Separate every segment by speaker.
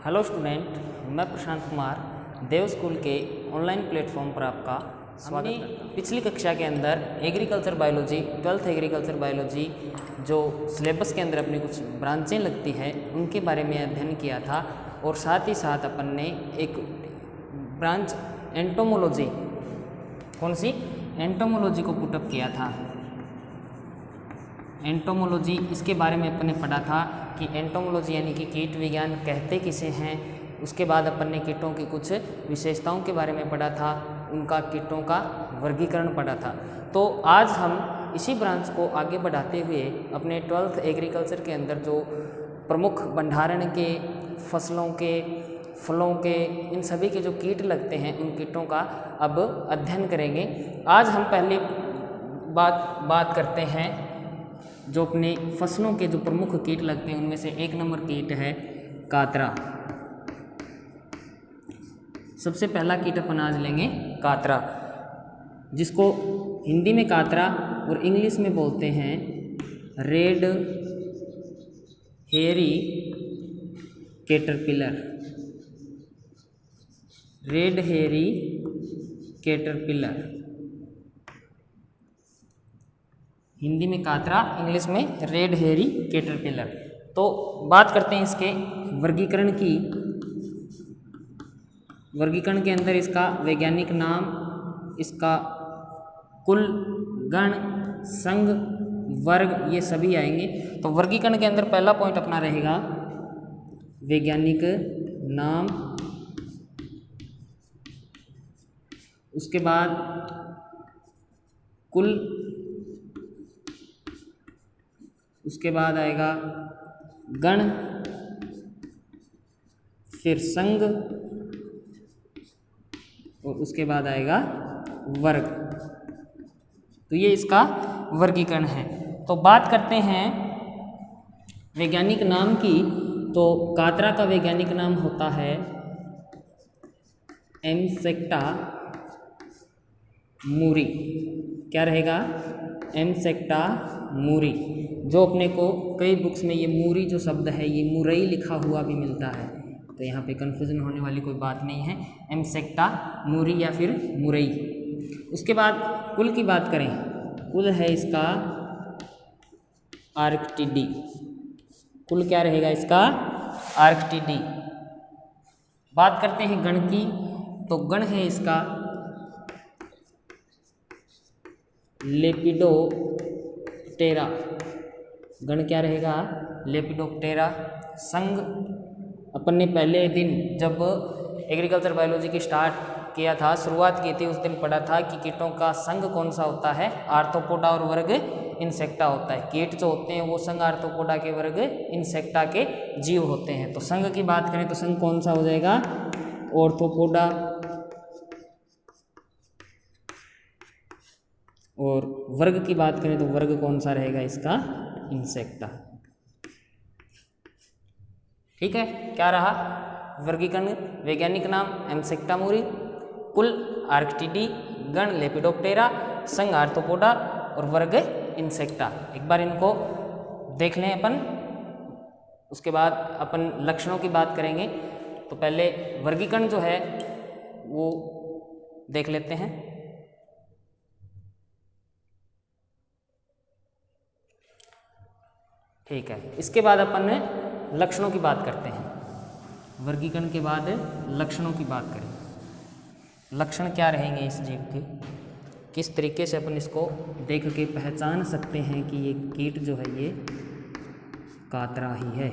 Speaker 1: Hello student, मैं प्रशांत कुमार देव school के online platform पर आपका स्वागत करता हूँ। पिछली कक्षा के अंदर agriculture biology 12th agriculture biology जो सिलेबस के अंदर अपनी कुछ ब्रांचें लगती है उनके बारे में अध्ययन किया था और साथ ही साथ अपन ने एक ब्रांच एंटोमोलॉजी, कौन सी एंटोमोलॉजी को पुटअप किया था। एंटोमोलॉजी, इसके बारे में अपन ने पढ़ा था कि एंटोमोलॉजी यानी कि कीट विज्ञान कहते किसे हैं। उसके बाद अपन ने कीटों की कुछ विशेषताओं के बारे में पढ़ा था, उनका कीटों का वर्गीकरण पढ़ा था। तो आज हम इसी ब्रांच को आगे बढ़ाते हुए अपने 12th एग्रीकल्चर के अंदर जो प्रमुख भंडारण के, फसलों के, फलों के, इन सभी के जो कीट लगते हैं उन कीटों का अब अध्ययन करेंगे। आज हम पहली बात करते हैं जो अपने फसलों के जो प्रमुख कीट लगते हैं उनमें से एक नंबर कीट है कातरा। सबसे पहला कीट अपन आज लेंगे कातरा, जिसको हिंदी में कातरा और इंग्लिश में बोलते हैं red hairy caterpillar. Red hairy caterpillar, Hindi में कातरा, इंग्लिश में रेड हेयरी कैटरपिलर। तो बात करते हैं इसके वर्गीकरण की। वर्गीकरण के अंदर इसका वैज्ञानिक नाम, इसका कुल, गण, संघ, वर्ग, ये सभी आएंगे। तो वर्गीकरण के अंदर पहला पॉइंट अपना रहेगा वैज्ञानिक नाम, उसके बाद कुल, उसके बाद आएगा गण, फिर संघ और उसके बाद आएगा वर्ग। तो ये इसका वर्गीकरण है। तो बात करते हैं वैज्ञानिक नाम की। तो कातरा का वैज्ञानिक नाम होता है एमसेक्टा मूरी। क्या रहेगा? एमसेक्टा मूरी। जो अपने को कई बुक्स में ये मूरी जो शब्द है ये मुरई लिखा हुआ भी मिलता है, तो यहाँ पे कन्फ्यूजन होने वाली कोई बात नहीं है। एमसेक्टा मूरी या फिर मुरई। उसके बाद कुल की बात करें, कुल है इसका आर्कटिडी। कुल क्या रहेगा इसका? आर्कटिडी। बात करते हैं गण की, तो गण है इसका लेपिडोप्टेरा। गण क्या रहेगा? लेपिडोप्टेरा। संघ, अपन ने पहले दिन जब एग्रीकल्चर बायोलॉजी की स्टार्ट किया था, शुरुआत की थी, उस दिन पढ़ा था कि कीटों का संघ कौन सा होता है? आर्थ्रोपोडा और वर्ग इंसेक्टा होता है। कीट जो होते हैं वो संघ आर्थ्रोपोडा के, वर्ग इंसेक्टा के जीव होते हैं। तो संघ की बात करें तो संघ कौन सा हो जाएगा? ऑर्थ्रोपोडा। और वर्ग की बात करें तो वर्ग कौन सा रहेगा इसका? इंसेक्टा। ठीक है, क्या रहा वर्गीकरण? वैज्ञानिक नाम एमसेक्टा मूरी, कुल आर्कटिडी, गण लेपिडोप्टेरा, संघ आर्थ्रोपोडा और वर्ग इंसेक्टा। एक बार इनको देख लें अपन, उसके बाद अपन लक्षणों की बात करेंगे। तो पहले वर्गीकरण जो है वो देख लेते हैं। ठीक है, इसके बाद अपन लक्षणों की बात करते हैं। वर्गीकरण के बाद लक्षणों की बात करें। लक्षण क्या रहेंगे इस जीव के? किस तरीके से अपन इसको देख के पहचान सकते हैं कि ये कीट जो है ये कातरा ही है।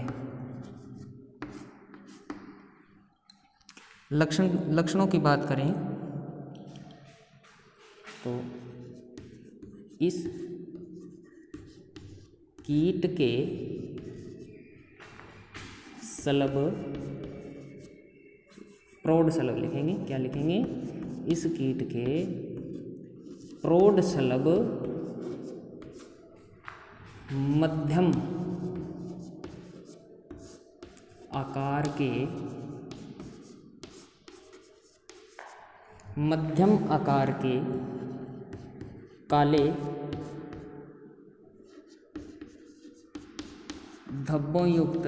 Speaker 1: लक्षणों की बात करें तो इस कीट के शलभ, प्रौढ़ शलभ लिखेंगे। क्या लिखेंगे? इस कीट के प्रौढ़ शलभ मध्यम आकार के, मध्यम आकार के काले धब्बों युक्त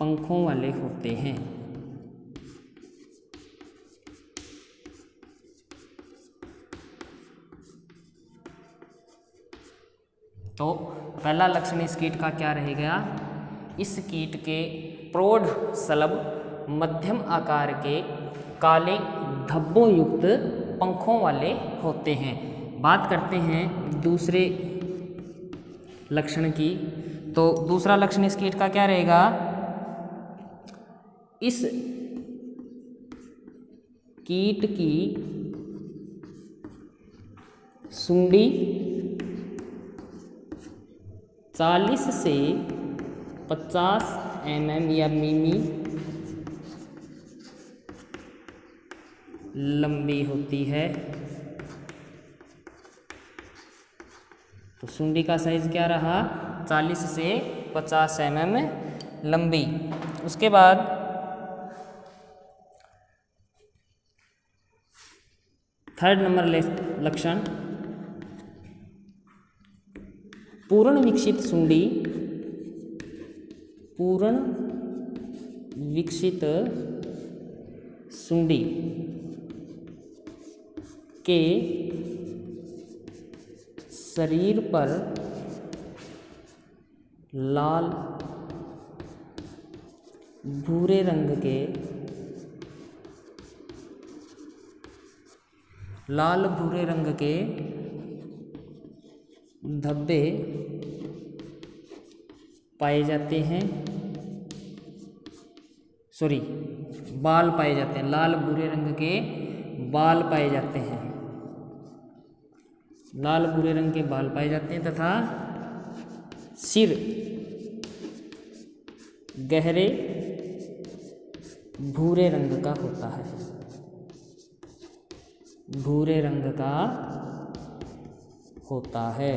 Speaker 1: पंखों वाले होते हैं। तो पहला लक्षण इस कीट का क्या रहेगा? इस कीट के प्रौढ़ शलभ मध्यम आकार के काले धब्बों युक्त पंखों वाले होते हैं। बात करते हैं दूसरे लक्षण की। तो दूसरा लक्षण इस कीट का क्या रहेगा? इस कीट की सुंडी 40 से 50 mm या मिमी लंबी होती है। तो सुंडी का साइज क्या रहा? 40 से 50 mm लंबी। उसके बाद थर्ड नंबर लक्षण, पूर्ण विकसित सुंडी, पूर्ण विकसित सुंडी के शरीर पर लाल भूरे रंग के धब्बे पाए जाते हैं। बाल पाए जाते हैं। लाल भूरे रंग के बाल पाए जाते हैं। लाल भूरे रंग के बाल पाए जाते हैं तथा सिर गहरे भूरे रंग का होता है। भूरे रंग का होता है।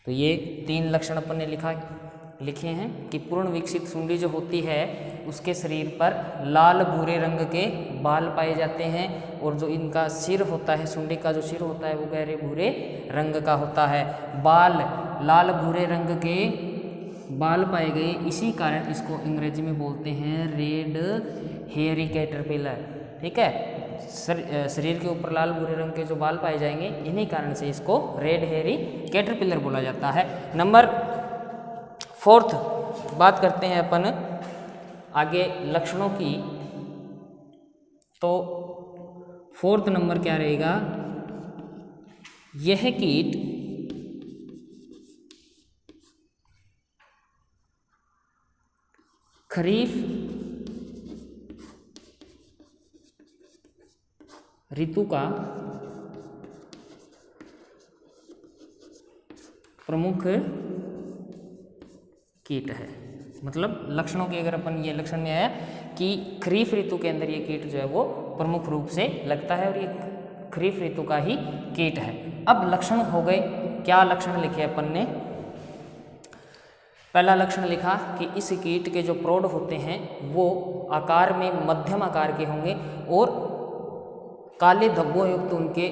Speaker 1: तो ये 3 लक्षण अपन ने लिखे हैं कि पूर्ण विकसित सुंडी जो होती है उसके शरीर पर लाल भूरे रंग के बाल पाए जाते हैं और जो इनका सिर होता है, सुंडी का जो सिर होता है वो गहरे भूरे रंग का होता है। बाल लाल भूरे रंग के बाल पाए गए, इसी कारण इसको अंग्रेजी में बोलते हैं रेड हेयरी कैटरपिलर। ठीक है, शरीर के ऊपर लाल भूरे रंग के जो बाल पाए जाएंगे इन्हीं कारण से इसको रेड हेयरी कैटरपिलर बोला जाता है। नंबर 4 बात करते हैं अपन आगे लक्षणों की। तो 4 नंबर क्या रहेगा? यह कीट खरीफ ऋतु का प्रमुख कीट है। मतलब लक्षणों के अगर अपन ये लक्षण में आया कि खरीफ ऋतु के अंदर ये कीट जो है वो प्रमुख रूप से लगता है और ये खरीफ ऋतु का ही कीट है। अब लक्षण हो गए। क्या लक्षण लिखे अपन ने? पहला लक्षण लिखा कि इस कीट के जो प्रौढ़ होते हैं वो आकार में मध्यम आकार के होंगे और काले धब्बों युक्त उनके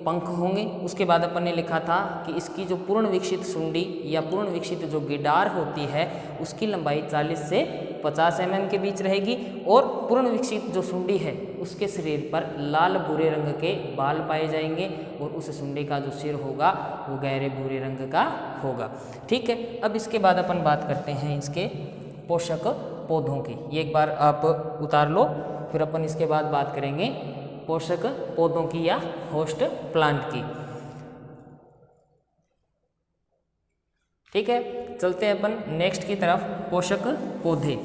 Speaker 1: पंख होंगे। उसके बाद अपन ने लिखा था कि इसकी जो पूर्ण विकसित सुंडी या पूर्ण विकसित जो गिडार होती है उसकी लंबाई 40 से 50 mm के बीच रहेगी और पूर्ण विकसित जो सुंडी है उसके शरीर पर लाल भूरे रंग के बाल पाए जाएंगे और उस सुंडी का जो सिर होगा वो गहरे भूरे रंग का होगा। ठीक है, अब इसके बाद अपन बात करते हैं इसके पोषक पौधों की। ये एक बार आप उतार लो, फिर अपन इसके बाद बात करेंगे पोषक पौधों की या होस्ट प्लांट की। ठीक है, चलते हैं अपन नेक्स्ट की तरफ। पोषक पौधे।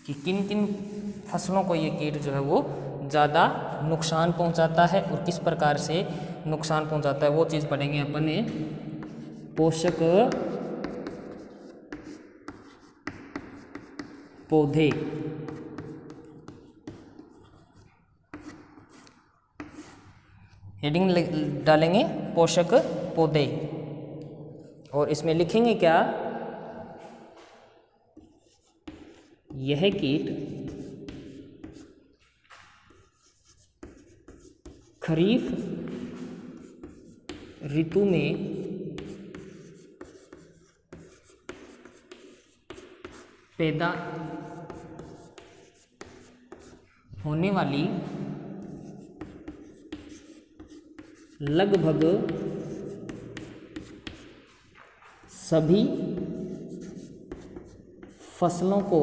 Speaker 1: कि किन किन फसलों को ये कीट जो है वो ज़्यादा नुकसान पहुंचाता है और किस प्रकार से नुकसान पहुंचाता है वो चीज़ पढ़ेंगे अपन ने। पोषक पौधे। हेडिंग डालेंगे पोषक पौधे और इसमें लिखेंगे क्या? यह कीट खरीफ ऋतु में पैदा होने वाली लगभग सभी फसलों को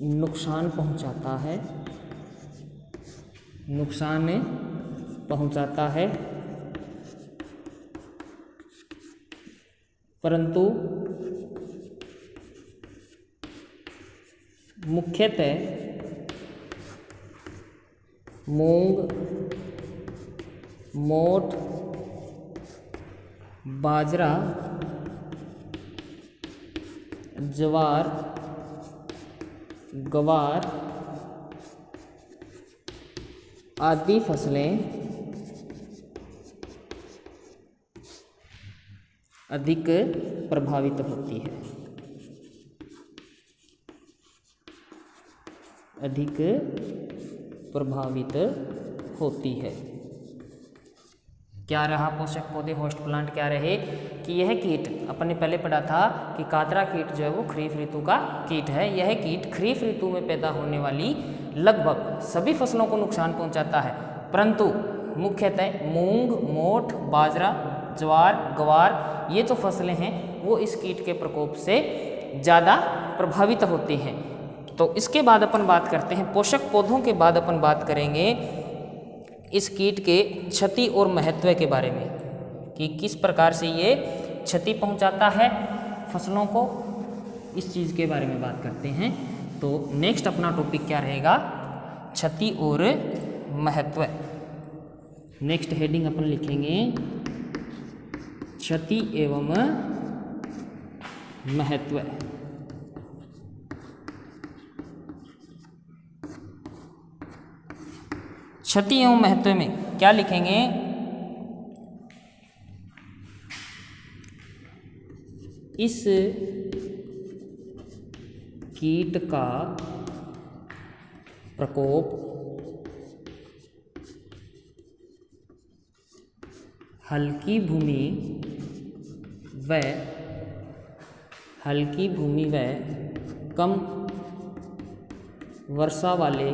Speaker 1: नुकसान पहुंचाता है, परंतु मुख्यतः मूंग, मोठ, बाजरा, ज्वार, ग्वार आदि फसलें अधिक प्रभावित होती है। क्या रहा पोषक पौधे होस्ट प्लांट क्या रहे कि यह कीट, अपन ने पहले पढ़ा था कि कातरा कीट जो है वो खरीफ ऋतु का कीट है। यह कीट खरीफ ऋतु में पैदा होने वाली लगभग सभी फसलों को नुकसान पहुंचाता है, परंतु मुख्यतः मूंग, मोठ, बाजरा, ज्वार, ग्वार ये जो फसलें हैं वो इस कीट के प्रकोप से ज़्यादा प्रभावित होती हैं। तो इसके बाद अपन बात करते हैं पोषक पौधों के बाद अपन बात करेंगे इस कीट के क्षति और महत्व के बारे में कि किस प्रकार से ये क्षति पहुंचाता है फसलों को, इस चीज़ के बारे में बात करते हैं। तो नेक्स्ट अपना टॉपिक क्या रहेगा, क्षति और महत्व। नेक्स्ट हेडिंग अपन लिखेंगे क्षति एवं महत्व। क्षति एवं महत्व में क्या लिखेंगे, इस कीट का प्रकोप हल्की भूमि व कम वर्षा वाले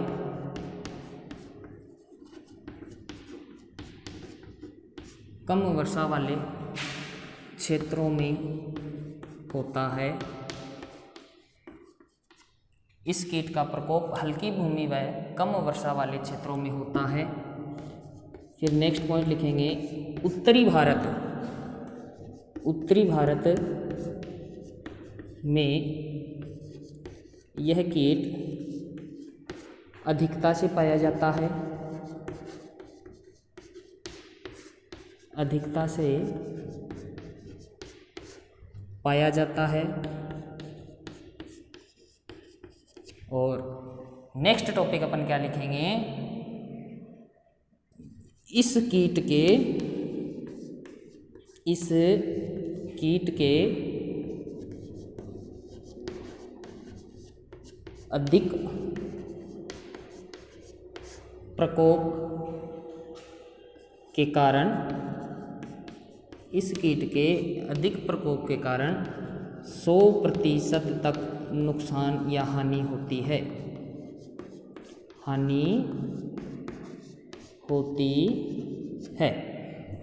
Speaker 1: क्षेत्रों में होता है। इस कीट का प्रकोप हल्की भूमि व कम वर्षा वाले क्षेत्रों में होता है। फिर नेक्स्ट पॉइंट लिखेंगे उत्तरी भारत में यह कीट अधिकता से पाया जाता है। और नेक्स्ट टॉपिक अपन क्या लिखेंगे, इस कीट के अधिक प्रकोप के कारण 100% तक नुकसान या हानि होती है।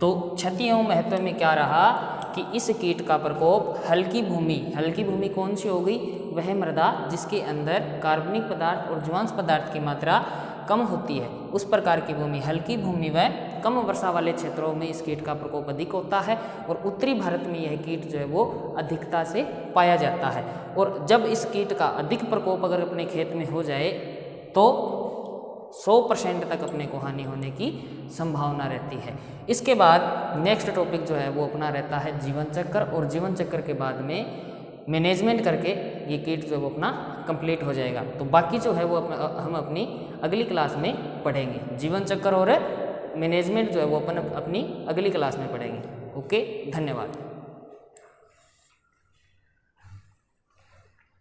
Speaker 1: तो क्षति एवं महत्व में क्या रहा कि इस कीट का प्रकोप हल्की भूमि कौन सी हो गई, वह मृदा जिसके अंदर कार्बनिक पदार्थ और जीवांश पदार्थ की मात्रा कम होती है, उस प्रकार की भूमि, हल्की भूमि व कम वर्षा वाले क्षेत्रों में इस कीट का प्रकोप अधिक होता है। और उत्तरी भारत में यह कीट जो है वो अधिकता से पाया जाता है। और जब इस कीट का अधिक प्रकोप अगर अपने खेत में हो जाए तो 100% तक अपने को हानि होने की संभावना रहती है। इसके बाद नेक्स्ट टॉपिक जो है वो अपना रहता है जीवन चक्र, और जीवन चक्र के बाद में मैनेजमेंट करके ये कीट जो है वो अपना कंप्लीट हो जाएगा। तो बाकी जो है वो हम अपनी अगली क्लास में पढ़ेंगे। जीवन चक्र और मैनेजमेंट जो है वो अपन अपनी अगली क्लास में पढ़ेंगे। ओके, धन्यवाद।